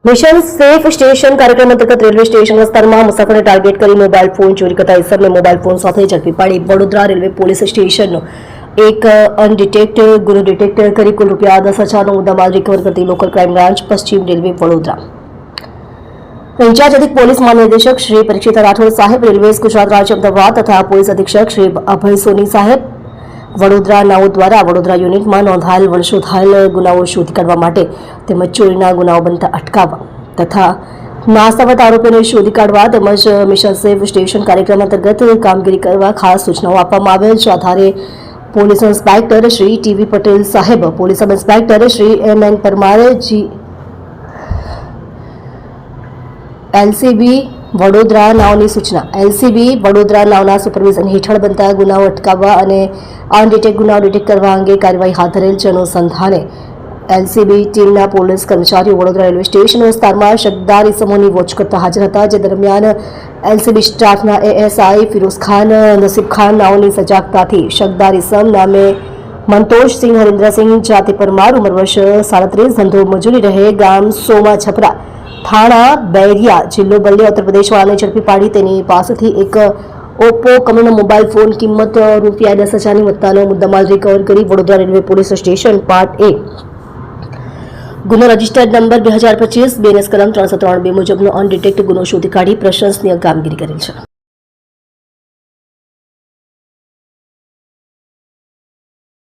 Mission safe station કાર્યક્રમ અંતર્ગત railway station વિસ્તારમાં મુસાફરોને ટાર્ગેટ કરી મોબાઈલ ફોન ચોરી કરતા ઇસમને મોબાઈલ ફોન સાથે ઝડપી પાડી વડોદરા રેલવે પોલીસ સ્ટેશનનો એક અનડિટેક્ટ ગુનો ડિટેક્ટ કરી કુલ ₹10,000નો મુદ્દામાલ રિકવર કરતી લોકલ ક્રાઇમ બ્રાન્ચ પશ્ચિમ રેલવે વડોદરા ઇન્ચાર્જ અધિક પોલીસ મહાનિદેશક શ્રી પરીક્ષિત રાઠોડ સાહેબ, રેલવેઝ ગુજરાત રાજ્ય અમદાવાદ તથા પોલીસ અધિક્ષક શ્રી અભય સોની સાહેબ વડોદરા નાઓ દ્વારા વડોદરા યુનિટમાં નોંધાયેલ વંશોધાયેલ ગુનાઓ શોધી કાઢવા માટે તેમજ ચોરીના ગુનાઓ બનતા અટકાવવા તથા નાસ્તાવત આરોપીઓને શોધી કાઢવા તેમજ મિશન સેફ સ્ટેશન કાર્યક્રમ અંતર્ગત કામગીરી કરવા ખાસ સૂચનાઓ આપવામાં આવેલ છે. આધારે police inspector Shri TV Patel સાહેબ, police sub inspector Shri M N. Parmar LCB Vadodara નાઓની સૂચના એલસીબી વડોદરા નાઓના સુપરવિઝન હેઠળ બનતા ગુનાઓ અટકાવવા અને અનડિટેક્ટ ગુનાઓ ડિટેક્ટ કરવા અંગે કાર્યવાહી હાથ ધરેલ છે. અનુસંધાને એલસીબી ટીમના પોલીસ કર્મચારીઓ વડોદરા રેલવે સ્ટેશન વિસ્તારમાં શકદાર ઇસમોની વોચ કરતા હાજર હતા. જે દરમિયાન એલસીબી સ્ટાફના એએસઆઈ ફિરોઝ ખાન, નસીબ ખાન નાઓની સજાગતાથી શકદાર ઇસમ નામે મંતોષસિંહ હરિન્દ્રસિંહ જાતિ પરમાર, ઉંમર વર્ષ 37, ધંધો મજૂરી, રહે ગામ સોમા છપરા, થાણા बैरिया, जिल्लो बल्लिया, उत्तर प्रदेश वाले ઝડપી પાડી તેની પાસેથી એક ઓપ્પો કંપનીનો મોબાઈલ ફોન કિંમત ₹10,000ની વત્તાનો મુદ્દામાલ રિકવર કરી Vadodara railway police station part A ગુનો રજિસ્ટર્ડ નંબર 2025 BNS કલમ 303(2) મુજબનો અનડિટેક્ટ ગુનો શોધી કાઢી પ્રશંસનીય કામગીરી કરેલ છે.